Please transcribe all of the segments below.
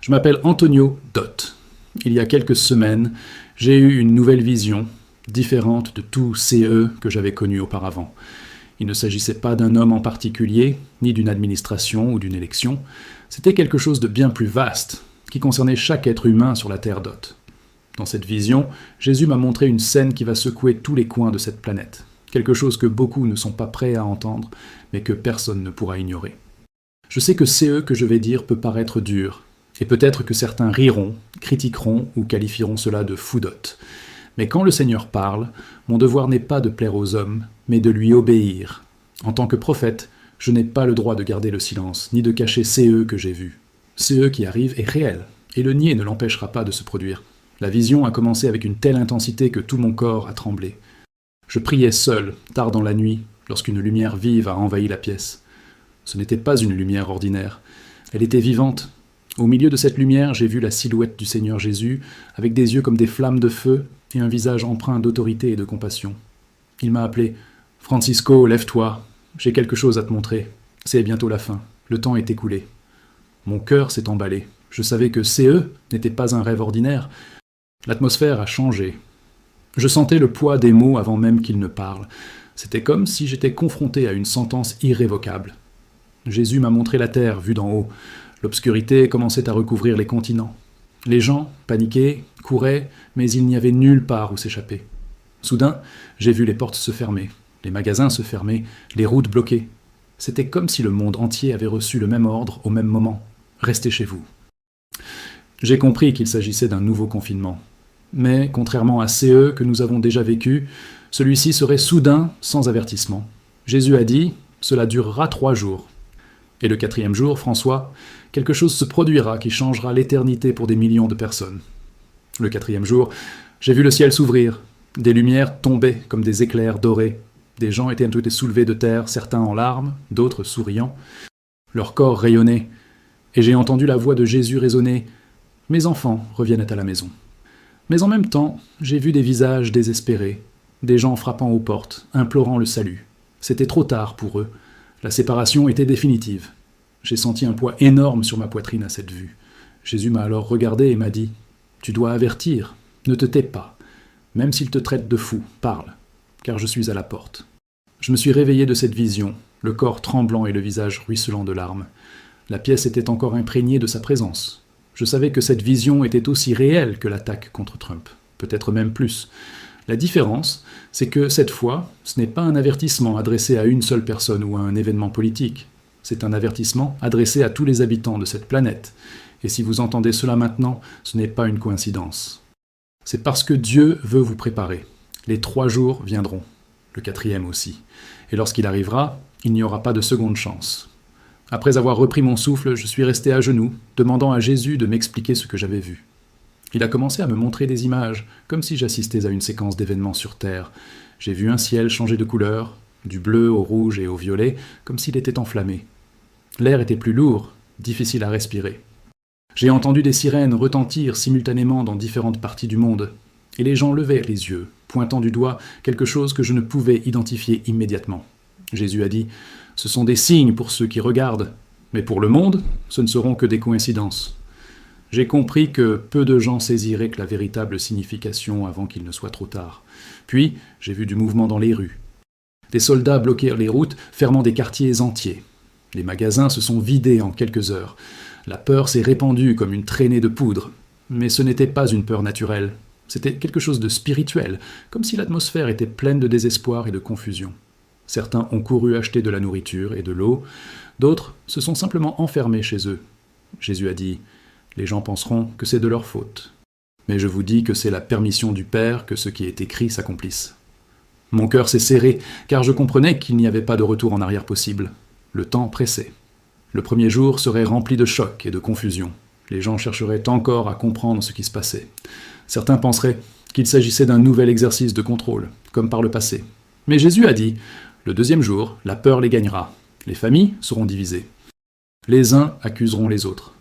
Je m'appelle Antonio Dot. Il y a quelques semaines, j'ai eu une nouvelle vision, différente de tout CE que j'avais connu auparavant. Il ne s'agissait pas d'un homme en particulier, ni d'une administration ou d'une élection. C'était quelque chose de bien plus vaste, qui concernait chaque être humain sur la Terre Dot. Dans cette vision, Jésus m'a montré une scène qui va secouer tous les coins de cette planète. Quelque chose que beaucoup ne sont pas prêts à entendre, mais que personne ne pourra ignorer. Je sais que CE que je vais dire peut paraître dur, et peut-être que certains riront, critiqueront ou qualifieront cela de foudotte. Mais quand le Seigneur parle, mon devoir n'est pas de plaire aux hommes, mais de lui obéir. En tant que prophète, je n'ai pas le droit de garder le silence, ni de cacher CE que j'ai vu. CE qui arrive est réel, et le nier ne l'empêchera pas de se produire. La vision a commencé avec une telle intensité que tout mon corps a tremblé. Je priais seul, tard dans la nuit, lorsqu'une lumière vive a envahi la pièce. Ce n'était pas une lumière ordinaire. Elle était vivante. Au milieu de cette lumière, j'ai vu la silhouette du Seigneur Jésus, avec des yeux comme des flammes de feu et un visage empreint d'autorité et de compassion. Il m'a appelé « Francisco, lève-toi, j'ai quelque chose à te montrer. C'est bientôt la fin, le temps est écoulé. » Mon cœur s'est emballé. Je savais que CE n'était pas un rêve ordinaire. L'atmosphère a changé. Je sentais le poids des mots avant même qu'ils ne parlent. C'était comme si j'étais confronté à une sentence irrévocable. Jésus m'a montré la terre vue d'en haut. L'obscurité commençait à recouvrir les continents. Les gens, paniqués, couraient, mais il n'y avait nulle part où s'échapper. Soudain, j'ai vu les portes se fermer, les magasins se fermer, les routes bloquées. C'était comme si le monde entier avait reçu le même ordre au même moment. Restez chez vous. J'ai compris qu'il s'agissait d'un nouveau confinement. Mais, contrairement à CE que nous avons déjà vécu, celui-ci serait soudain, sans avertissement. Jésus a dit « Cela durera 3 jours ». Et le 4e jour, François, quelque chose se produira qui changera l'éternité pour des millions de personnes. Le 4e jour, j'ai vu le ciel s'ouvrir. Des lumières tombaient comme des éclairs dorés. Des gens étaient soulevés de terre, certains en larmes, d'autres souriant. Leur corps rayonnait. Et j'ai entendu la voix de Jésus résonner « Mes enfants reviennent à la maison ». Mais en même temps, j'ai vu des visages désespérés, des gens frappant aux portes, implorant le salut. C'était trop tard pour eux. La séparation était définitive. J'ai senti un poids énorme sur ma poitrine à cette vue. Jésus m'a alors regardé et m'a dit « Tu dois avertir, ne te tais pas. Même s'ils te traitent de fou, parle, car je suis à la porte. » Je me suis réveillé de cette vision, le corps tremblant et le visage ruisselant de larmes. La pièce était encore imprégnée de sa présence. Je savais que cette vision était aussi réelle que l'attaque contre Trump, peut-être même plus. La différence, c'est que cette fois, ce n'est pas un avertissement adressé à une seule personne ou à un événement politique. C'est un avertissement adressé à tous les habitants de cette planète. Et si vous entendez cela maintenant, ce n'est pas une coïncidence. C'est parce que Dieu veut vous préparer. Les 3 jours viendront, le 4e aussi. Et lorsqu'il arrivera, il n'y aura pas de seconde chance. Après avoir repris mon souffle, je suis resté à genoux, demandant à Jésus de m'expliquer ce que j'avais vu. Il a commencé à me montrer des images, comme si j'assistais à une séquence d'événements sur Terre. J'ai vu un ciel changer de couleur, du bleu au rouge et au violet, comme s'il était enflammé. L'air était plus lourd, difficile à respirer. J'ai entendu des sirènes retentir simultanément dans différentes parties du monde, et les gens levaient les yeux, pointant du doigt quelque chose que je ne pouvais identifier immédiatement. Jésus a dit « Ce sont des signes pour ceux qui regardent, mais pour le monde, ce ne seront que des coïncidences. » J'ai compris que peu de gens saisiraient que la véritable signification avant qu'il ne soit trop tard. Puis, j'ai vu du mouvement dans les rues. Des soldats bloquèrent les routes, fermant des quartiers entiers. Les magasins se sont vidés en quelques heures. La peur s'est répandue comme une traînée de poudre. Mais ce n'était pas une peur naturelle. C'était quelque chose de spirituel, comme si l'atmosphère était pleine de désespoir et de confusion. Certains ont couru acheter de la nourriture et de l'eau, d'autres se sont simplement enfermés chez eux. Jésus a dit « Les gens penseront que c'est de leur faute. Mais je vous dis que c'est la permission du Père que ce qui est écrit s'accomplisse. » Mon cœur s'est serré, car je comprenais qu'il n'y avait pas de retour en arrière possible. Le temps pressait. Le 1er jour serait rempli de choc et de confusion. Les gens chercheraient encore à comprendre ce qui se passait. Certains penseraient qu'il s'agissait d'un nouvel exercice de contrôle, comme par le passé. Mais Jésus a dit « Le 2e jour, la peur les gagnera. Les familles seront divisées. Les uns accuseront les autres.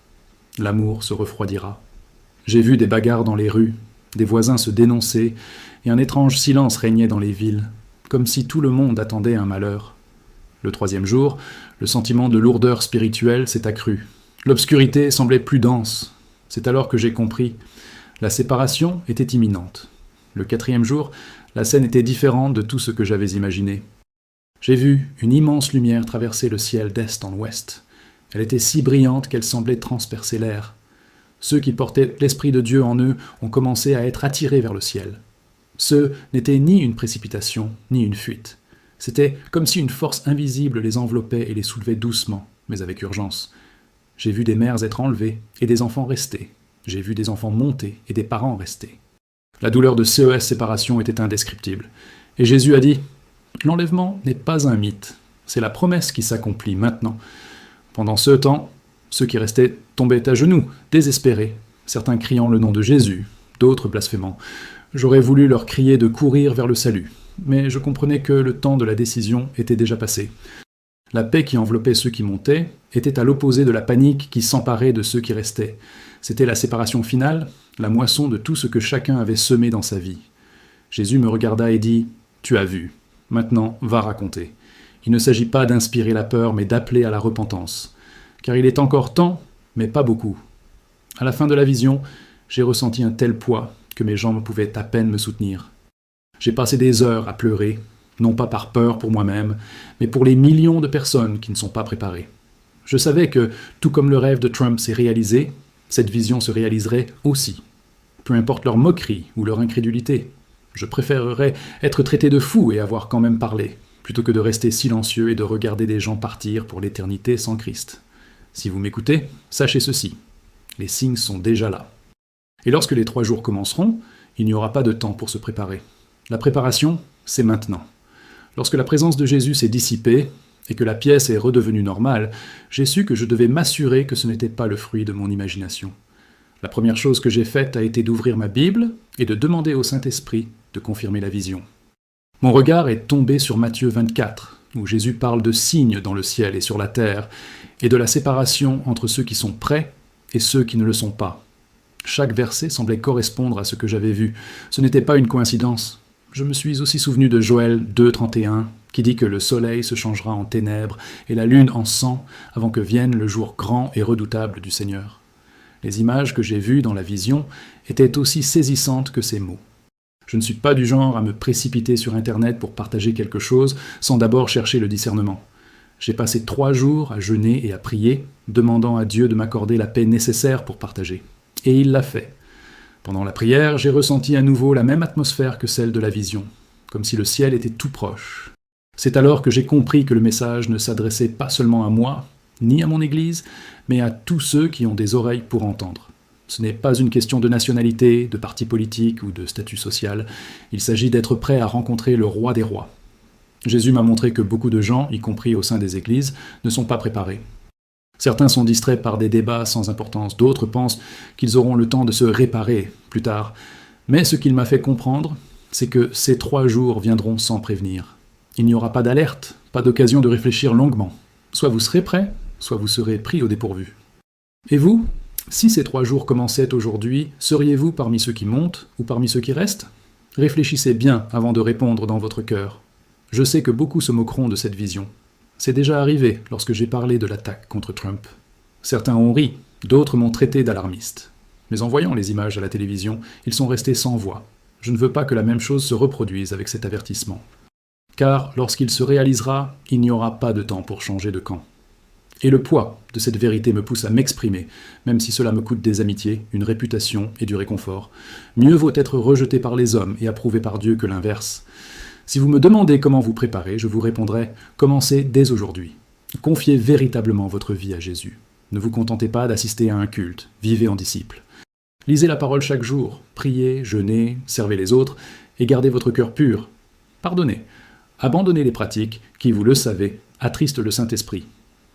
L'amour se refroidira. » J'ai vu des bagarres dans les rues, des voisins se dénoncer, et un étrange silence régnait dans les villes, comme si tout le monde attendait un malheur. Le 3e jour, le sentiment de lourdeur spirituelle s'est accru. L'obscurité semblait plus dense. C'est alors que j'ai compris. La séparation était imminente. Le 4e jour, la scène était différente de tout ce que j'avais imaginé. J'ai vu une immense lumière traverser le ciel d'est en ouest. Elle était si brillante qu'elle semblait transpercer l'air. Ceux qui portaient l'Esprit de Dieu en eux ont commencé à être attirés vers le ciel. Ce n'était ni une précipitation, ni une fuite. C'était comme si une force invisible les enveloppait et les soulevait doucement, mais avec urgence. J'ai vu des mères être enlevées et des enfants rester. J'ai vu des enfants monter et des parents rester. La douleur de CES séparation était indescriptible. Et Jésus a dit « L'enlèvement n'est pas un mythe, c'est la promesse qui s'accomplit maintenant. » Pendant ce temps, ceux qui restaient tombaient à genoux, désespérés, certains criant le nom de Jésus, d'autres blasphémant. J'aurais voulu leur crier de courir vers le salut, mais je comprenais que le temps de la décision était déjà passé. La paix qui enveloppait ceux qui montaient était à l'opposé de la panique qui s'emparait de ceux qui restaient. C'était la séparation finale, la moisson de tout ce que chacun avait semé dans sa vie. Jésus me regarda et dit « Tu as vu, maintenant va raconter. Il ne s'agit pas d'inspirer la peur, mais d'appeler à la repentance. Car il est encore temps, mais pas beaucoup. » À la fin de la vision, j'ai ressenti un tel poids que mes jambes pouvaient à peine me soutenir. J'ai passé des heures à pleurer, non pas par peur pour moi-même, mais pour les millions de personnes qui ne sont pas préparées. Je savais que, tout comme le rêve de Trump s'est réalisé, cette vision se réaliserait aussi. Peu importe leur moquerie ou leur incrédulité. Je préférerais être traité de fou et avoir quand même parlé, plutôt que de rester silencieux et de regarder des gens partir pour l'éternité sans Christ. Si vous m'écoutez, sachez ceci. Les signes sont déjà là. Et lorsque les 3 jours commenceront, il n'y aura pas de temps pour se préparer. La préparation, c'est maintenant. Lorsque la présence de Jésus s'est dissipée et que la pièce est redevenue normale, j'ai su que je devais m'assurer que ce n'était pas le fruit de mon imagination. La première chose que j'ai faite a été d'ouvrir ma Bible et de demander au Saint-Esprit de confirmer la vision. Mon regard est tombé sur Matthieu 24, où Jésus parle de signes dans le ciel et sur la terre, et de la séparation entre ceux qui sont prêts et ceux qui ne le sont pas. Chaque verset semblait correspondre à ce que j'avais vu. Ce n'était pas une coïncidence. Je me suis aussi souvenu de Joël 2,31, qui dit que le soleil se changera en ténèbres et la lune en sang avant que vienne le jour grand et redoutable du Seigneur. Les images que j'ai vues dans la vision étaient aussi saisissantes que ces mots. Je ne suis pas du genre à me précipiter sur Internet pour partager quelque chose sans d'abord chercher le discernement. J'ai passé 3 jours à jeûner et à prier, demandant à Dieu de m'accorder la paix nécessaire pour partager. Et il l'a fait. Pendant la prière, j'ai ressenti à nouveau la même atmosphère que celle de la vision, comme si le ciel était tout proche. C'est alors que j'ai compris que le message ne s'adressait pas seulement à moi, ni à mon Église, mais à tous ceux qui ont des oreilles pour entendre. Ce n'est pas une question de nationalité, de parti politique ou de statut social. Il s'agit d'être prêt à rencontrer le roi des rois. Jésus m'a montré que beaucoup de gens, y compris au sein des églises, ne sont pas préparés. Certains sont distraits par des débats sans importance, d'autres pensent qu'ils auront le temps de se réparer plus tard. Mais ce qu'il m'a fait comprendre, c'est que ces 3 jours viendront sans prévenir. Il n'y aura pas d'alerte, pas d'occasion de réfléchir longuement. Soit vous serez prêts, soit vous serez pris au dépourvu. Et vous, si ces 3 jours commençaient aujourd'hui, seriez-vous parmi ceux qui montent ou parmi ceux qui restent ? Réfléchissez bien avant de répondre dans votre cœur. Je sais que beaucoup se moqueront de cette vision. C'est déjà arrivé lorsque j'ai parlé de l'attaque contre Trump. Certains ont ri, d'autres m'ont traité d'alarmiste. Mais en voyant les images à la télévision, ils sont restés sans voix. Je ne veux pas que la même chose se reproduise avec cet avertissement. Car lorsqu'il se réalisera, il n'y aura pas de temps pour changer de camp. Et le poids de cette vérité me pousse à m'exprimer, même si cela me coûte des amitiés, une réputation et du réconfort. Mieux vaut être rejeté par les hommes et approuvé par Dieu que l'inverse. Si vous me demandez comment vous préparer, je vous répondrai « Commencez dès aujourd'hui. Confiez véritablement votre vie à Jésus. Ne vous contentez pas d'assister à un culte, vivez en disciple. Lisez la parole chaque jour, priez, jeûnez, servez les autres et gardez votre cœur pur. Pardonnez. Abandonnez les pratiques qui, vous le savez, attristent le Saint-Esprit.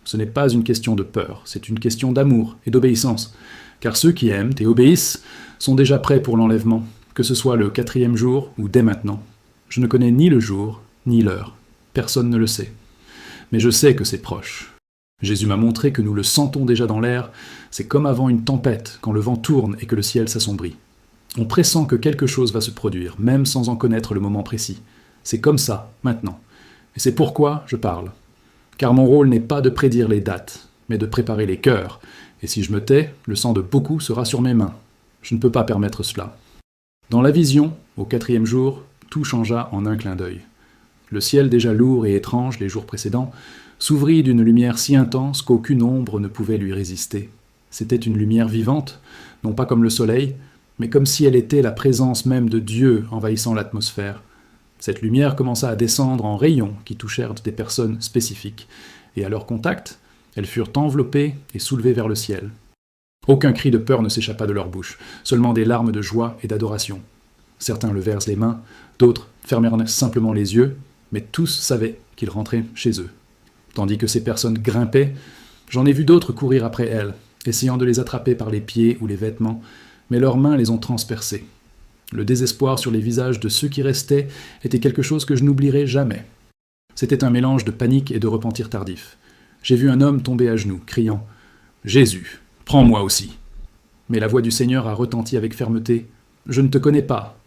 Ce n'est pas une question de peur, c'est une question d'amour et d'obéissance. Car ceux qui aiment et obéissent sont déjà prêts pour l'enlèvement, que ce soit le 4e jour ou dès maintenant. Je ne connais ni le jour, ni l'heure. Personne ne le sait. Mais je sais que c'est proche. Jésus m'a montré que nous le sentons déjà dans l'air. C'est comme avant une tempête, quand le vent tourne et que le ciel s'assombrit. On pressent que quelque chose va se produire, même sans en connaître le moment précis. C'est comme ça, maintenant. Et c'est pourquoi je parle. Car mon rôle n'est pas de prédire les dates, mais de préparer les cœurs, Et si je me tais, le sang de beaucoup sera sur mes mains. Je ne peux pas permettre cela. Dans la vision, au 4e jour, tout changea en un clin d'œil. Le ciel, déjà lourd et étrange les jours précédents, s'ouvrit d'une lumière si intense qu'aucune ombre ne pouvait lui résister. C'était une lumière vivante, non pas comme le soleil, mais comme si elle était la présence même de Dieu envahissant l'atmosphère. Cette lumière commença à descendre en rayons qui touchèrent des personnes spécifiques, et à leur contact, elles furent enveloppées et soulevées vers le ciel. Aucun cri de peur ne s'échappa de leur bouche, seulement des larmes de joie et d'adoration. Certains levèrent les mains, d'autres fermèrent simplement les yeux, mais tous savaient qu'ils rentraient chez eux. Tandis que ces personnes grimpaient, j'en ai vu d'autres courir après elles, essayant de les attraper par les pieds ou les vêtements, mais leurs mains les ont transpercées. Le désespoir sur les visages de ceux qui restaient était quelque chose que je n'oublierai jamais. C'était un mélange de panique et de repentir tardif. J'ai vu un homme tomber à genoux, criant « Jésus, prends-moi aussi !» Mais la voix du Seigneur a retenti avec fermeté « Je ne te connais pas !»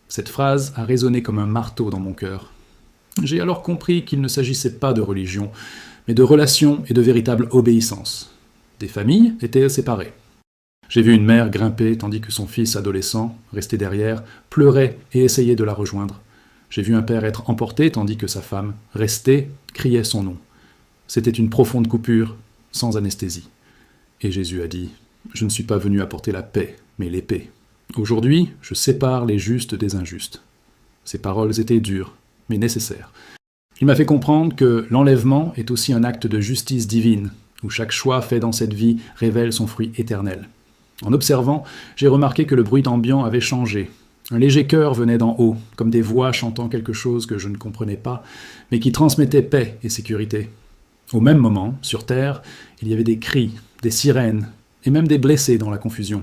Cette phrase a résonné comme un marteau dans mon cœur. J'ai alors compris qu'il ne s'agissait pas de religion, mais de relation et de véritable obéissance. Des familles étaient séparées. J'ai vu une mère grimper tandis que son fils adolescent, resté derrière, pleurait et essayait de la rejoindre. J'ai vu un père être emporté tandis que sa femme, restée, criait son nom. C'était une profonde coupure, sans anesthésie. Et Jésus a dit « Je ne suis pas venu apporter la paix, mais l'épée. Aujourd'hui, je sépare les justes des injustes. » Ces paroles étaient dures, mais nécessaires. Il m'a fait comprendre que l'enlèvement est aussi un acte de justice divine, où chaque choix fait dans cette vie révèle son fruit éternel. En observant, j'ai remarqué que le bruit ambiant avait changé. Un léger chœur venait d'en haut, comme des voix chantant quelque chose que je ne comprenais pas, mais qui transmettait paix et sécurité. Au même moment, sur terre, il y avait des cris, des sirènes, et même des blessés dans la confusion.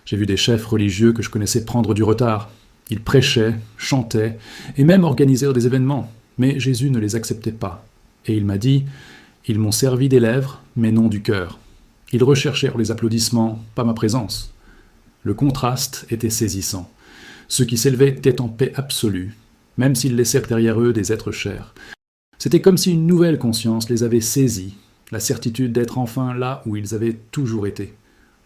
J'ai vu des chefs religieux que je connaissais prendre du retard. Ils prêchaient, chantaient, et même organisèrent des événements, mais Jésus ne les acceptait pas. Et il m'a dit « Ils m'ont servi des lèvres, mais non du cœur. Ils recherchèrent les applaudissements, pas ma présence. » Le contraste était saisissant. Ceux qui s'élevaient étaient en paix absolue, même s'ils laissèrent derrière eux des êtres chers. C'était comme si une nouvelle conscience les avait saisis, la certitude d'être enfin là où ils avaient toujours été.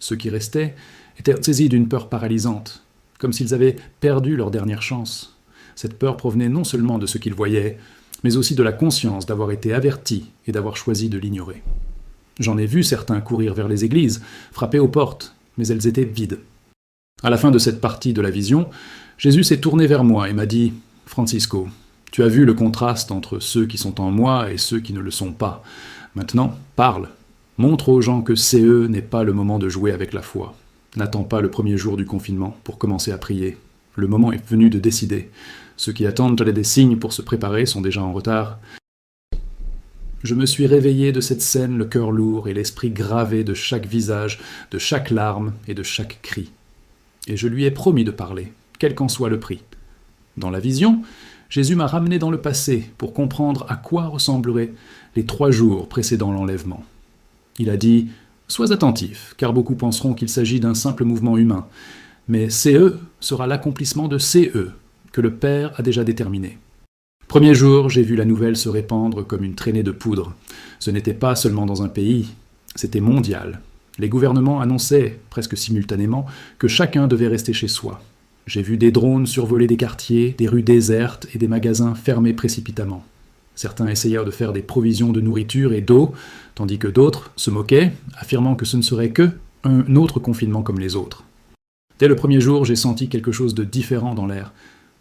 Ceux qui restaient étaient saisis d'une peur paralysante, comme s'ils avaient perdu leur dernière chance. Cette peur provenait non seulement de ce qu'ils voyaient, mais aussi de la conscience d'avoir été avertis et d'avoir choisi de l'ignorer. J'en ai vu certains courir vers les églises, frapper aux portes, mais elles étaient vides. À la fin de cette partie de la vision, Jésus s'est tourné vers moi et m'a dit « Francisco, tu as vu le contraste entre ceux qui sont en moi et ceux qui ne le sont pas. Maintenant, parle. Montre aux gens que CE n'est pas le moment de jouer avec la foi. N'attends pas le premier jour du confinement pour commencer à prier. Le moment est venu de décider. Ceux qui attendent des signes pour se préparer sont déjà en retard. » Je me suis réveillé de cette scène, le cœur lourd et l'esprit gravé de chaque visage, de chaque larme et de chaque cri. Et je lui ai promis de parler, quel qu'en soit le prix. Dans la vision, Jésus m'a ramené dans le passé pour comprendre à quoi ressembleraient les 3 jours précédant l'enlèvement. Il a dit « Sois attentif, car beaucoup penseront qu'il s'agit d'un simple mouvement humain, mais CE sera l'accomplissement de CE, que le Père a déjà déterminé. » Premier jour, j'ai vu la nouvelle se répandre comme une traînée de poudre. Ce n'était pas seulement dans un pays, c'était mondial. Les gouvernements annonçaient, presque simultanément, que chacun devait rester chez soi. J'ai vu des drones survoler des quartiers, des rues désertes et des magasins fermés précipitamment. Certains essayèrent de faire des provisions de nourriture et d'eau, tandis que d'autres se moquaient, affirmant que ce ne serait que un autre confinement comme les autres. Dès le premier jour, j'ai senti quelque chose de différent dans l'air.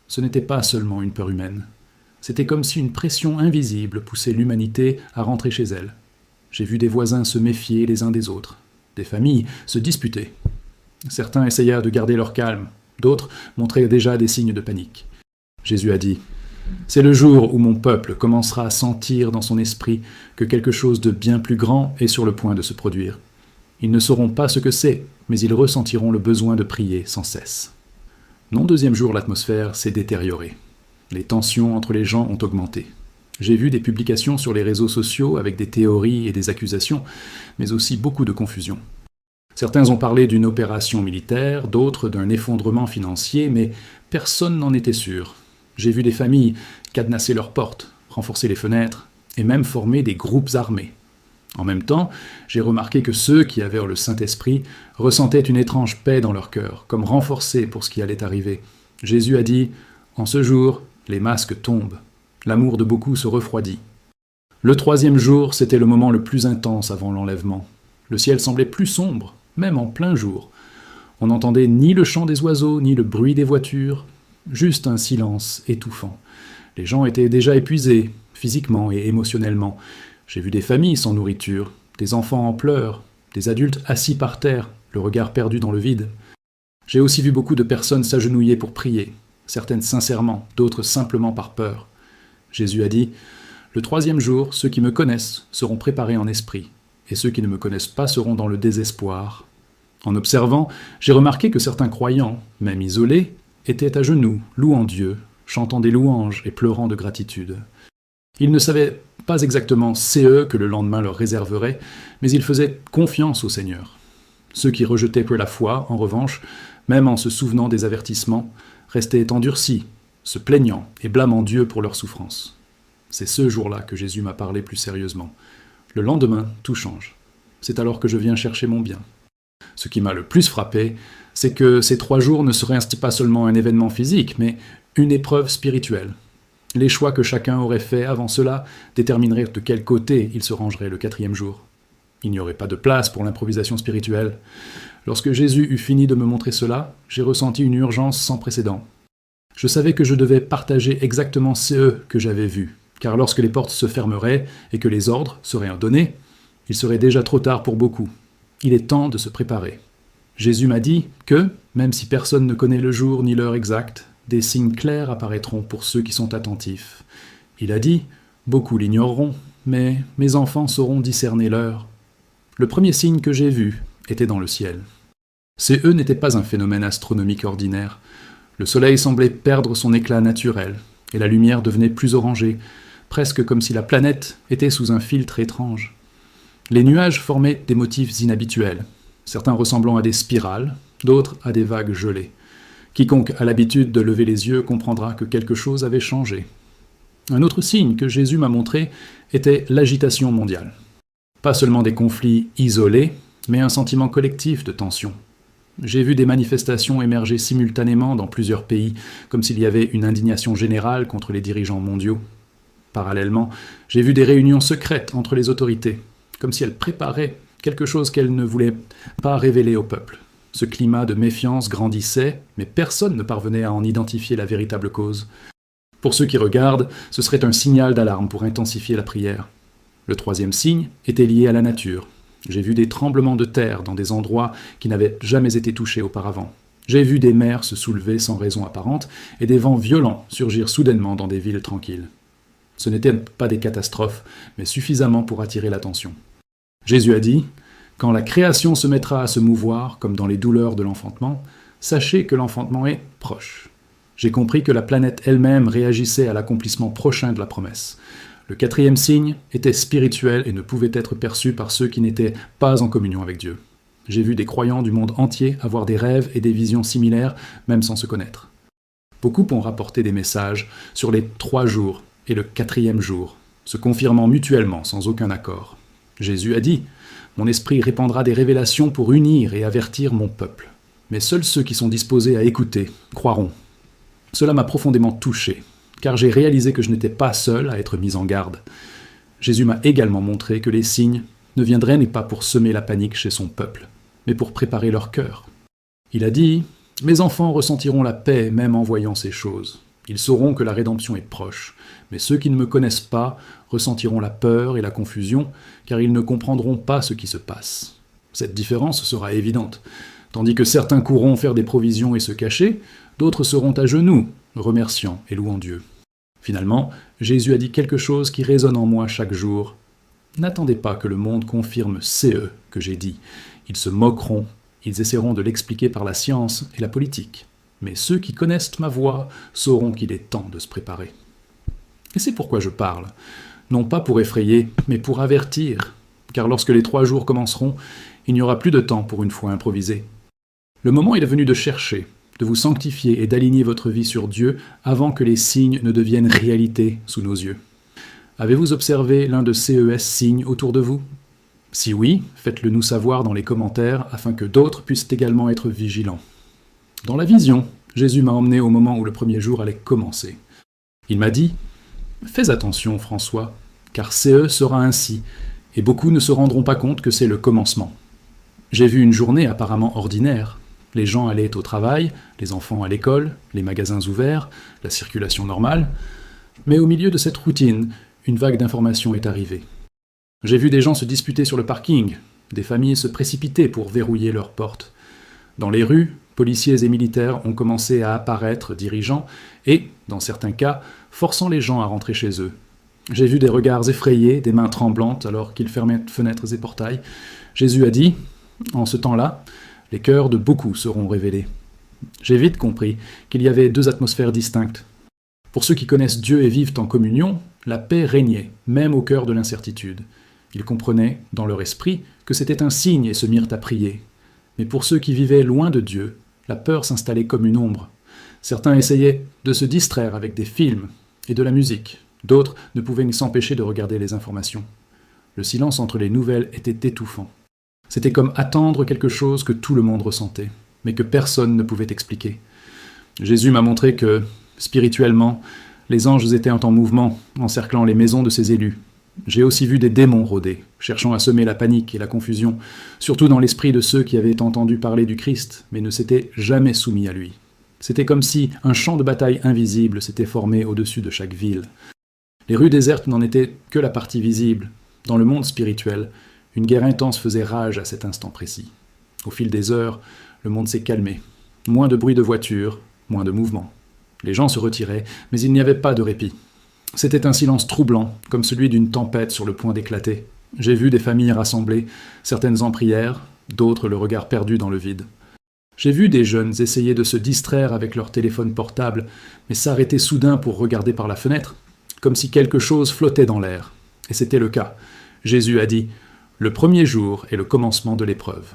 Ce n'était pas seulement une peur humaine. C'était comme si une pression invisible poussait l'humanité à rentrer chez elle. J'ai vu des voisins se méfier les uns des autres. Des familles se disputaient. Certains essayèrent de garder leur calme, d'autres montraient déjà des signes de panique. Jésus a dit « C'est le jour où mon peuple commencera à sentir dans son esprit que quelque chose de bien plus grand est sur le point de se produire. Ils ne sauront pas ce que c'est, mais ils ressentiront le besoin de prier sans cesse. » Non, deuxième jour, l'atmosphère s'est détériorée. Les tensions entre les gens ont augmenté. J'ai vu des publications sur les réseaux sociaux avec des théories et des accusations, mais aussi beaucoup de confusion. Certains ont parlé d'une opération militaire, d'autres d'un effondrement financier, mais personne n'en était sûr. J'ai vu des familles cadenasser leurs portes, renforcer les fenêtres, et même former des groupes armés. En même temps, j'ai remarqué que ceux qui avaient le Saint-Esprit ressentaient une étrange paix dans leur cœur, comme renforcés pour ce qui allait arriver. Jésus a dit « En ce jour, les masques tombent. L'amour de beaucoup se refroidit. » Le troisième jour, c'était le moment le plus intense avant l'enlèvement. Le ciel semblait plus sombre, même en plein jour. On n'entendait ni le chant des oiseaux, ni le bruit des voitures, juste un silence étouffant. Les gens étaient déjà épuisés, physiquement et émotionnellement. J'ai vu des familles sans nourriture, des enfants en pleurs, des adultes assis par terre, le regard perdu dans le vide. J'ai aussi vu beaucoup de personnes s'agenouiller pour prier, certaines sincèrement, d'autres simplement par peur. Jésus a dit « Le troisième jour, ceux qui me connaissent seront préparés en esprit, et ceux qui ne me connaissent pas seront dans le désespoir. » En observant, j'ai remarqué que certains croyants, même isolés, étaient à genoux, louant Dieu, chantant des louanges et pleurant de gratitude. Ils ne savaient pas exactement CE que le lendemain leur réserverait, mais ils faisaient confiance au Seigneur. Ceux qui rejetaient peu la foi, en revanche, même en se souvenant des avertissements, restaient endurcis, se plaignant et blâmant Dieu pour leur souffrance. C'est ce jour-là que Jésus m'a parlé plus sérieusement. Le lendemain, tout change. C'est alors que je viens chercher mon bien. Ce qui m'a le plus frappé, c'est que ces 3 jours ne seraient pas seulement un événement physique, mais une épreuve spirituelle. Les choix que chacun aurait faits avant cela détermineraient de quel côté il se rangerait le 4e jour. Il n'y aurait pas de place pour l'improvisation spirituelle. Lorsque Jésus eut fini de me montrer cela, j'ai ressenti une urgence sans précédent. Je savais que je devais partager exactement ce que j'avais vu, car lorsque les portes se fermeraient et que les ordres seraient donnés, il serait déjà trop tard pour beaucoup. Il est temps de se préparer. Jésus m'a dit que, même si personne ne connaît le jour ni l'heure exacte, des signes clairs apparaîtront pour ceux qui sont attentifs. Il a dit « Beaucoup l'ignoreront, mais mes enfants sauront discerner l'heure. » Le premier signe que j'ai vu était dans le ciel. CE n'était pas un phénomène astronomique ordinaire. Le soleil semblait perdre son éclat naturel, et la lumière devenait plus orangée, presque comme si la planète était sous un filtre étrange. Les nuages formaient des motifs inhabituels, certains ressemblant à des spirales, d'autres à des vagues gelées. Quiconque a l'habitude de lever les yeux comprendra que quelque chose avait changé. Un autre signe que Jésus m'a montré était l'agitation mondiale. Pas seulement des conflits isolés, mais un sentiment collectif de tension. J'ai vu des manifestations émerger simultanément dans plusieurs pays, comme s'il y avait une indignation générale contre les dirigeants mondiaux. Parallèlement, j'ai vu des réunions secrètes entre les autorités, comme si elles préparaient quelque chose qu'elles ne voulaient pas révéler au peuple. Ce climat de méfiance grandissait, mais personne ne parvenait à en identifier la véritable cause. Pour ceux qui regardent, ce serait un signal d'alarme pour intensifier la prière. Le 3e signe était lié à la nature. J'ai vu des tremblements de terre dans des endroits qui n'avaient jamais été touchés auparavant. J'ai vu des mers se soulever sans raison apparente et des vents violents surgir soudainement dans des villes tranquilles. Ce n'étaient pas des catastrophes, mais suffisamment pour attirer l'attention. Jésus a dit « Quand la création se mettra à se mouvoir, comme dans les douleurs de l'enfantement, sachez que l'enfantement est proche. » J'ai compris que la planète elle-même réagissait à l'accomplissement prochain de la promesse. Le 4e signe était spirituel et ne pouvait être perçu par ceux qui n'étaient pas en communion avec Dieu. J'ai vu des croyants du monde entier avoir des rêves et des visions similaires, même sans se connaître. Beaucoup ont rapporté des messages sur les 3 jours et le 4e jour, se confirmant mutuellement sans aucun accord. Jésus a dit « Mon esprit répandra des révélations pour unir et avertir mon peuple. Mais seuls ceux qui sont disposés à écouter croiront. » Cela m'a profondément touché, car j'ai réalisé que je n'étais pas seul à être mis en garde. Jésus m'a également montré que les signes ne viendraient pas pour semer la panique chez son peuple, mais pour préparer leur cœur. Il a dit « Mes enfants ressentiront la paix même en voyant ces choses. Ils sauront que la rédemption est proche, mais ceux qui ne me connaissent pas ressentiront la peur et la confusion, car ils ne comprendront pas ce qui se passe. Cette différence sera évidente. Tandis que certains courront faire des provisions et se cacher, d'autres seront à genoux, remerciant et louant Dieu. » Finalement, Jésus a dit quelque chose qui résonne en moi chaque jour. N'attendez pas que le monde confirme CE que j'ai dit. Ils se moqueront, ils essaieront de l'expliquer par la science et la politique. Mais ceux qui connaissent ma voix sauront qu'il est temps de se préparer. Et c'est pourquoi je parle. Non pas pour effrayer, mais pour avertir. Car lorsque les 3 jours commenceront, il n'y aura plus de temps pour une foi improvisée. Le moment est venu de chercher, de vous sanctifier et d'aligner votre vie sur Dieu avant que les signes ne deviennent réalité sous nos yeux. Avez-vous observé l'un de ces signes autour de vous? Si oui, faites-le nous savoir dans les commentaires afin que d'autres puissent également être vigilants. Dans la vision, Jésus m'a emmené au moment où le premier jour allait commencer. Il m'a dit « Fais attention, François, car CE sera ainsi, et beaucoup ne se rendront pas compte que c'est le commencement. » J'ai vu une journée apparemment ordinaire. Les gens allaient au travail, les enfants à l'école, les magasins ouverts, la circulation normale. Mais au milieu de cette routine, une vague d'informations est arrivée. J'ai vu des gens se disputer sur le parking, des familles se précipiter pour verrouiller leurs portes. Dans les rues, policiers et militaires ont commencé à apparaître dirigeants et, dans certains cas, forçant les gens à rentrer chez eux. J'ai vu des regards effrayés, des mains tremblantes alors qu'ils fermaient fenêtres et portails. Jésus a dit, en ce temps-là, les cœurs de beaucoup seront révélés. J'ai vite compris qu'il y avait deux atmosphères distinctes. Pour ceux qui connaissent Dieu et vivent en communion, la paix régnait, même au cœur de l'incertitude. Ils comprenaient, dans leur esprit, que c'était un signe et se mirent à prier. Mais pour ceux qui vivaient loin de Dieu, la peur s'installait comme une ombre. Certains essayaient de se distraire avec des films et de la musique. D'autres ne pouvaient s'empêcher de regarder les informations. Le silence entre les nouvelles était étouffant. C'était comme attendre quelque chose que tout le monde ressentait, mais que personne ne pouvait expliquer. Jésus m'a montré que, spirituellement, les anges étaient en mouvement, encerclant les maisons de ses élus. J'ai aussi vu des démons rôder, cherchant à semer la panique et la confusion, surtout dans l'esprit de ceux qui avaient entendu parler du Christ, mais ne s'étaient jamais soumis à lui. C'était comme si un champ de bataille invisible s'était formé au-dessus de chaque ville. Les rues désertes n'en étaient que la partie visible. Dans le monde spirituel, une guerre intense faisait rage à cet instant précis. Au fil des heures, le monde s'est calmé. Moins de bruit de voitures, moins de mouvements. Les gens se retiraient, mais il n'y avait pas de répit. C'était un silence troublant, comme celui d'une tempête sur le point d'éclater. J'ai vu des familles rassemblées, certaines en prière, d'autres le regard perdu dans le vide. J'ai vu des jeunes essayer de se distraire avec leur téléphone portable, mais s'arrêter soudain pour regarder par la fenêtre, comme si quelque chose flottait dans l'air. Et c'était le cas. Jésus a dit « Le premier jour est le commencement de l'épreuve ».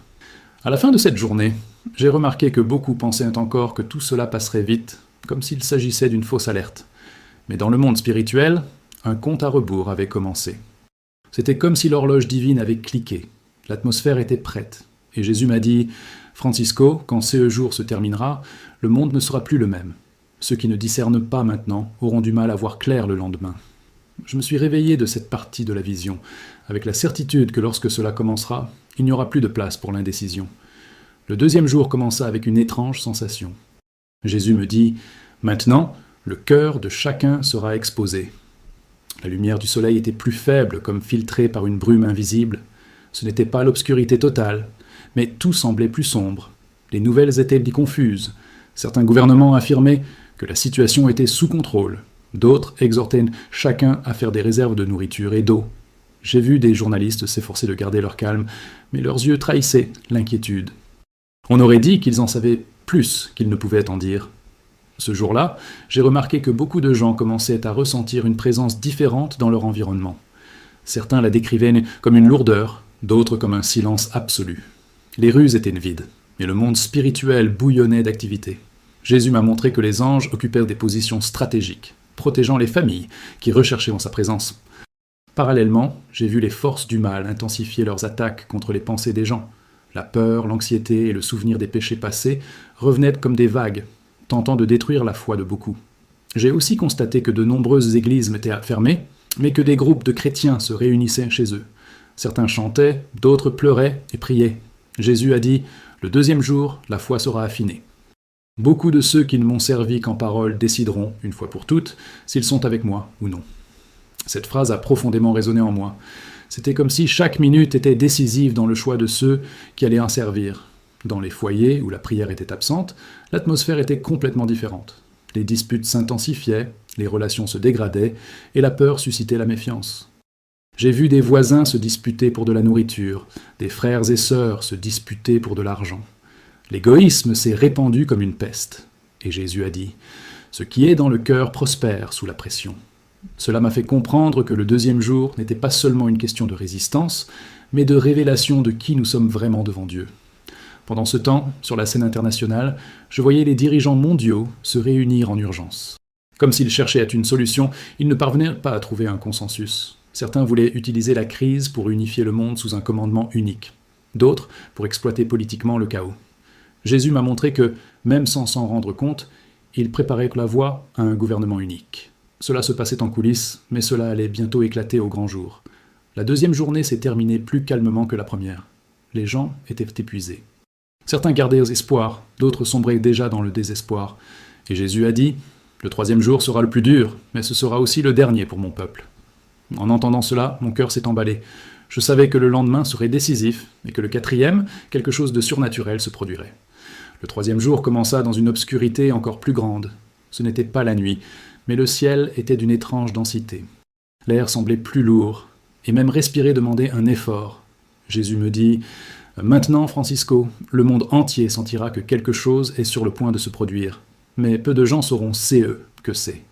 À la fin de cette journée, j'ai remarqué que beaucoup pensaient encore que tout cela passerait vite, comme s'il s'agissait d'une fausse alerte. Mais dans le monde spirituel, un compte à rebours avait commencé. C'était comme si l'horloge divine avait cliqué. L'atmosphère était prête. Et Jésus m'a dit « Francisco, quand ce jour se terminera, le monde ne sera plus le même. Ceux qui ne discernent pas maintenant auront du mal à voir clair le lendemain. » Je me suis réveillé de cette partie de la vision, avec la certitude que lorsque cela commencera, il n'y aura plus de place pour l'indécision. Le deuxième jour commença avec une étrange sensation. Jésus me dit « Maintenant, le cœur de chacun sera exposé. » La lumière du soleil était plus faible, comme filtrée par une brume invisible. Ce n'était pas l'obscurité totale, mais tout semblait plus sombre. Les nouvelles étaient confuses. Certains gouvernements affirmaient que la situation était sous contrôle. D'autres exhortaient chacun à faire des réserves de nourriture et d'eau. J'ai vu des journalistes s'efforcer de garder leur calme, mais leurs yeux trahissaient l'inquiétude. On aurait dit qu'ils en savaient plus qu'ils ne pouvaient en dire. Ce jour-là, j'ai remarqué que beaucoup de gens commençaient à ressentir une présence différente dans leur environnement. Certains la décrivaient comme une lourdeur, d'autres comme un silence absolu. Les rues étaient vides, mais le monde spirituel bouillonnait d'activité. Jésus m'a montré que les anges occupaient des positions stratégiques, protégeant les familles qui recherchaient en sa présence. Parallèlement, j'ai vu les forces du mal intensifier leurs attaques contre les pensées des gens. La peur, l'anxiété et le souvenir des péchés passés revenaient comme des vagues, tentant de détruire la foi de beaucoup. J'ai aussi constaté que de nombreuses églises étaient fermées, mais que des groupes de chrétiens se réunissaient chez eux. Certains chantaient, d'autres pleuraient et priaient. Jésus a dit « Le deuxième jour, la foi sera affinée. » Beaucoup de ceux qui ne m'ont servi qu'en parole décideront, une fois pour toutes, s'ils sont avec moi ou non. Cette phrase a profondément résonné en moi. C'était comme si chaque minute était décisive dans le choix de ceux qui allaient en servir. Dans les foyers où la prière était absente, l'atmosphère était complètement différente. Les disputes s'intensifiaient, les relations se dégradaient, et la peur suscitait la méfiance. J'ai vu des voisins se disputer pour de la nourriture, des frères et sœurs se disputer pour de l'argent. L'égoïsme s'est répandu comme une peste. Et Jésus a dit « Ce qui est dans le cœur prospère sous la pression. » Cela m'a fait comprendre que le deuxième jour n'était pas seulement une question de résistance, mais de révélation de qui nous sommes vraiment devant Dieu. Pendant ce temps, sur la scène internationale, je voyais les dirigeants mondiaux se réunir en urgence. Comme s'ils cherchaient à une solution, ils ne parvenaient pas à trouver un consensus. Certains voulaient utiliser la crise pour unifier le monde sous un commandement unique, d'autres pour exploiter politiquement le chaos. Jésus m'a montré que, même sans s'en rendre compte, il préparait la voie à un gouvernement unique. Cela se passait en coulisses, mais cela allait bientôt éclater au grand jour. La deuxième journée s'est terminée plus calmement que la première. Les gens étaient épuisés. Certains gardaient espoir, d'autres sombraient déjà dans le désespoir. Et Jésus a dit « Le troisième jour sera le plus dur, mais ce sera aussi le dernier pour mon peuple. » En entendant cela, mon cœur s'est emballé. Je savais que le lendemain serait décisif, et que le quatrième, quelque chose de surnaturel se produirait. Le troisième jour commença dans une obscurité encore plus grande. Ce n'était pas la nuit, mais le ciel était d'une étrange densité. L'air semblait plus lourd, et même respirer demandait un effort. Jésus me dit « Maintenant, Francisco, le monde entier sentira que quelque chose est sur le point de se produire. Mais peu de gens sauront que c'est. »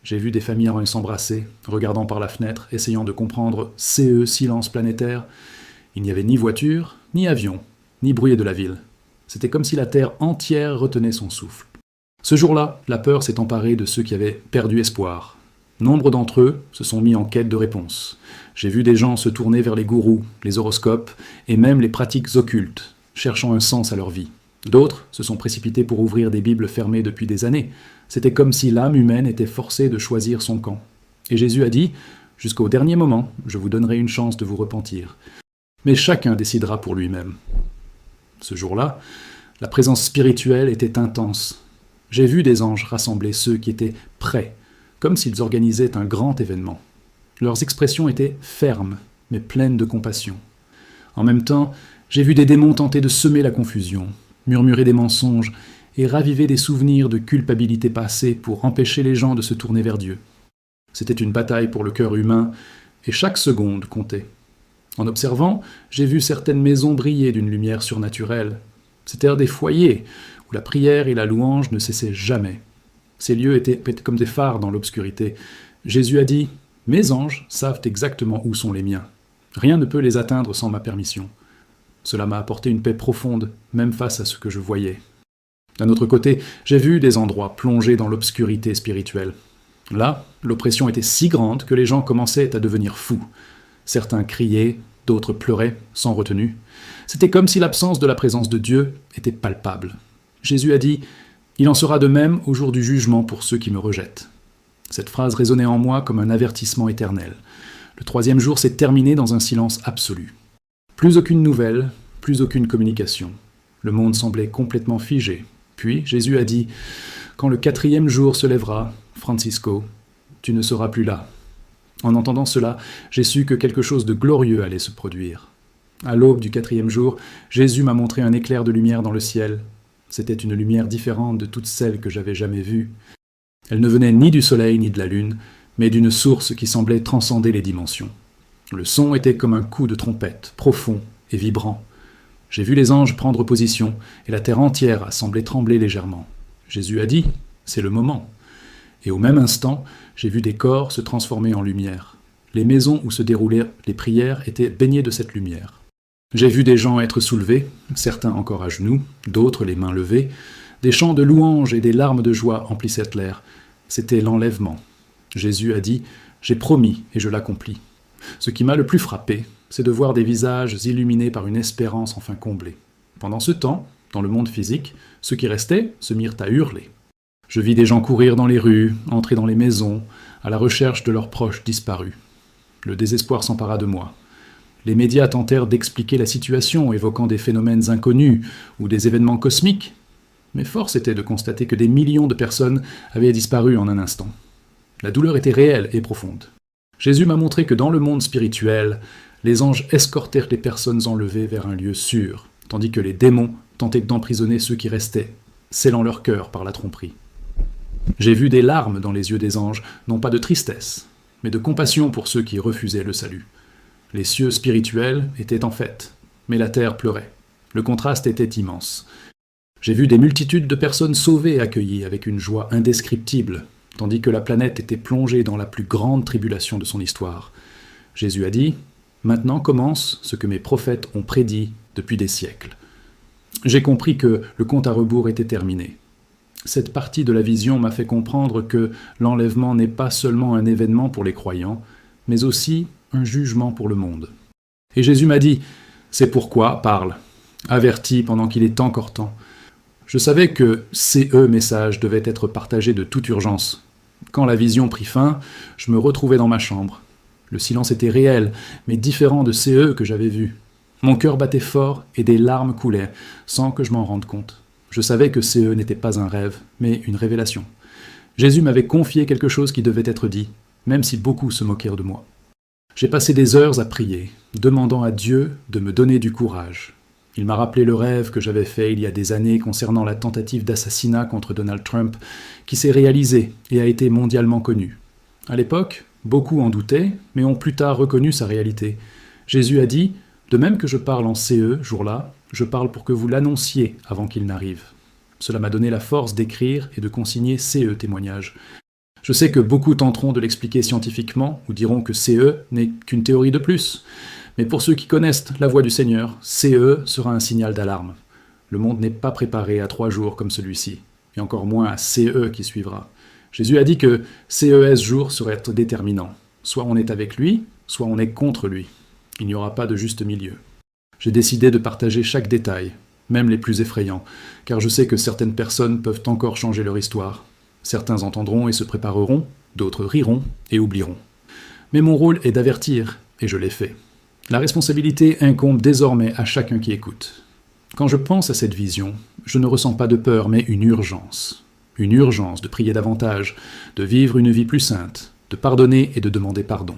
J'ai vu des familles s'embrasser, regardant par la fenêtre, essayant de comprendre silence planétaire. Il n'y avait ni voiture, ni avion, ni bruit de la ville. C'était comme si la terre entière retenait son souffle. Ce jour-là, la peur s'est emparée de ceux qui avaient perdu espoir. Nombre d'entre eux se sont mis en quête de réponses. J'ai vu des gens se tourner vers les gourous, les horoscopes et même les pratiques occultes, cherchant un sens à leur vie. D'autres se sont précipités pour ouvrir des bibles fermées depuis des années. C'était comme si l'âme humaine était forcée de choisir son camp. Et Jésus a dit « Jusqu'au dernier moment, je vous donnerai une chance de vous repentir. Mais chacun décidera pour lui-même. » Ce jour-là, la présence spirituelle était intense. J'ai vu des anges rassembler ceux qui étaient prêts, comme s'ils organisaient un grand événement. Leurs expressions étaient fermes, mais pleines de compassion. En même temps, j'ai vu des démons tenter de semer la confusion, murmurer des mensonges et raviver des souvenirs de culpabilité passée pour empêcher les gens de se tourner vers Dieu. C'était une bataille pour le cœur humain, et chaque seconde comptait. En observant, j'ai vu certaines maisons briller d'une lumière surnaturelle. C'étaient des foyers où la prière et la louange ne cessaient jamais. Ces lieux étaient comme des phares dans l'obscurité. Jésus a dit « Mes anges savent exactement où sont les miens. Rien ne peut les atteindre sans ma permission. » Cela m'a apporté une paix profonde, même face à ce que je voyais. D'un autre côté, j'ai vu des endroits plongés dans l'obscurité spirituelle. Là, l'oppression était si grande que les gens commençaient à devenir fous. Certains criaient, d'autres pleuraient, sans retenue. C'était comme si l'absence de la présence de Dieu était palpable. Jésus a dit « Il en sera de même au jour du jugement pour ceux qui me rejettent. » Cette phrase résonnait en moi comme un avertissement éternel. Le troisième jour s'est terminé dans un silence absolu. Plus aucune nouvelle, plus aucune communication. Le monde semblait complètement figé. Puis Jésus a dit « Quand le quatrième jour se lèvera, Francisco, tu ne seras plus là. » En entendant cela, j'ai su que quelque chose de glorieux allait se produire. À l'aube du quatrième jour, Jésus m'a montré un éclair de lumière dans le ciel. C'était une lumière différente de toutes celles que j'avais jamais vues. Elle ne venait ni du soleil ni de la lune, mais d'une source qui semblait transcender les dimensions. Le son était comme un coup de trompette, profond et vibrant. J'ai vu les anges prendre position, et la terre entière a semblé trembler légèrement. Jésus a dit « C'est le moment ». Et au même instant, j'ai vu des corps se transformer en lumière. Les maisons où se déroulaient les prières étaient baignées de cette lumière. J'ai vu des gens être soulevés, certains encore à genoux, d'autres les mains levées. Des chants de louanges et des larmes de joie emplissaient l'air. C'était l'enlèvement. Jésus a dit « J'ai promis et je l'accomplis ». Ce qui m'a le plus frappé, c'est de voir des visages illuminés par une espérance enfin comblée. Pendant ce temps, dans le monde physique, ceux qui restaient se mirent à hurler. Je vis des gens courir dans les rues, entrer dans les maisons, à la recherche de leurs proches disparus. Le désespoir s'empara de moi. Les médias tentèrent d'expliquer la situation, évoquant des phénomènes inconnus ou des événements cosmiques. Mais force était de constater que des millions de personnes avaient disparu en un instant. La douleur était réelle et profonde. Jésus m'a montré que dans le monde spirituel, les anges escortèrent les personnes enlevées vers un lieu sûr, tandis que les démons tentaient d'emprisonner ceux qui restaient, scellant leur cœur par la tromperie. J'ai vu des larmes dans les yeux des anges, non pas de tristesse, mais de compassion pour ceux qui refusaient le salut. Les cieux spirituels étaient en fête, mais la terre pleurait. Le contraste était immense. J'ai vu des multitudes de personnes sauvées accueillies avec une joie indescriptible, tandis que la planète était plongée dans la plus grande tribulation de son histoire. Jésus a dit « Maintenant commence ce que mes prophètes ont prédit depuis des siècles. » J'ai compris que le compte à rebours était terminé. Cette partie de la vision m'a fait comprendre que l'enlèvement n'est pas seulement un événement pour les croyants, mais aussi un jugement pour le monde. Et Jésus m'a dit, c'est pourquoi, parle, avertis pendant qu'il est encore temps. Je savais que CE message devait être partagé de toute urgence. Quand la vision prit fin, je me retrouvais dans ma chambre. Le silence était réel, mais différent de CE que j'avais vu. Mon cœur battait fort et des larmes coulaient, sans que je m'en rende compte. Je savais que CE n'était pas un rêve, mais une révélation. Jésus m'avait confié quelque chose qui devait être dit, même si beaucoup se moquèrent de moi. J'ai passé des heures à prier, demandant à Dieu de me donner du courage. Il m'a rappelé le rêve que j'avais fait il y a des années concernant la tentative d'assassinat contre Donald Trump, qui s'est réalisée et a été mondialement connue. À l'époque, beaucoup en doutaient, mais ont plus tard reconnu sa réalité. Jésus a dit « De même que je parle en CE, jour-là, je parle pour que vous l'annonciez avant qu'il n'arrive. » Cela m'a donné la force d'écrire et de consigner CE témoignages. Je sais que beaucoup tenteront de l'expliquer scientifiquement ou diront que CE n'est qu'une théorie de plus. Mais pour ceux qui connaissent la voix du Seigneur, CE sera un signal d'alarme. Le monde n'est pas préparé à 3 jours comme celui-ci, et encore moins à CE qui suivra. Jésus a dit que CES jours serait déterminant. Soit on est avec lui, soit on est contre lui. Il n'y aura pas de juste milieu. J'ai décidé de partager chaque détail, même les plus effrayants, car je sais que certaines personnes peuvent encore changer leur histoire. Certains entendront et se prépareront, d'autres riront et oublieront. Mais mon rôle est d'avertir, et je l'ai fait. La responsabilité incombe désormais à chacun qui écoute. Quand je pense à cette vision, je ne ressens pas de peur, mais une urgence. Une urgence de prier davantage, de vivre une vie plus sainte, de pardonner et de demander pardon.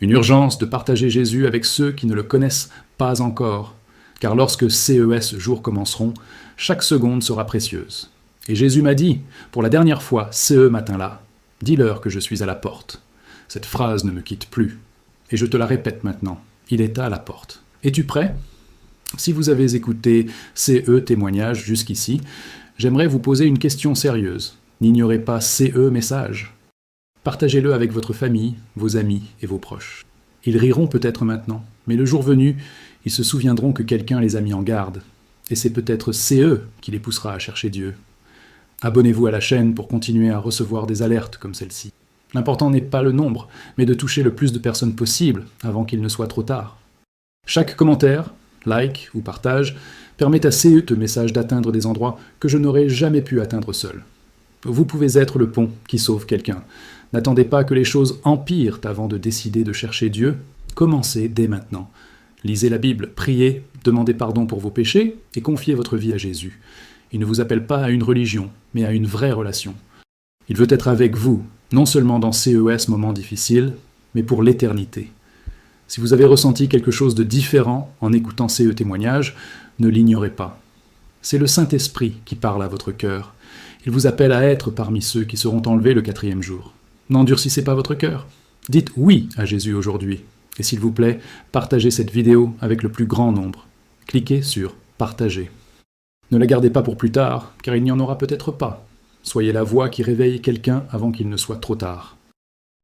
Une urgence de partager Jésus avec ceux qui ne le connaissent pas encore, car lorsque CES jours commenceront, chaque seconde sera précieuse. Et Jésus m'a dit, pour la dernière fois, ce matin-là, dis-leur que je suis à la porte. Cette phrase ne me quitte plus. Et je te la répète maintenant, il est à la porte. Es-tu prêt ? Si vous avez écouté CE témoignages jusqu'ici, j'aimerais vous poser une question sérieuse. N'ignorez pas CE message. Partagez-le avec votre famille, vos amis et vos proches. Ils riront peut-être maintenant, mais le jour venu, ils se souviendront que quelqu'un les a mis en garde. Et c'est peut-être CE qui les poussera à chercher Dieu. Abonnez-vous à la chaîne pour continuer à recevoir des alertes comme celle-ci. L'important n'est pas le nombre, mais de toucher le plus de personnes possible avant qu'il ne soit trop tard. Chaque commentaire, like ou partage permet à ce message d'atteindre des endroits que je n'aurais jamais pu atteindre seul. Vous pouvez être le pont qui sauve quelqu'un. N'attendez pas que les choses empirent avant de décider de chercher Dieu. Commencez dès maintenant. Lisez la Bible, priez, demandez pardon pour vos péchés et confiez votre vie à Jésus. Il ne vous appelle pas à une religion, mais à une vraie relation. Il veut être avec vous, non seulement dans CES moments difficiles, mais pour l'éternité. Si vous avez ressenti quelque chose de différent en écoutant CE témoignages, ne l'ignorez pas. C'est le Saint-Esprit qui parle à votre cœur. Il vous appelle à être parmi ceux qui seront enlevés le 4e jour. N'endurcissez pas votre cœur. Dites oui à Jésus aujourd'hui. Et s'il vous plaît, partagez cette vidéo avec le plus grand nombre. Cliquez sur « Partager ». Ne la gardez pas pour plus tard, car il n'y en aura peut-être pas. Soyez la voix qui réveille quelqu'un avant qu'il ne soit trop tard.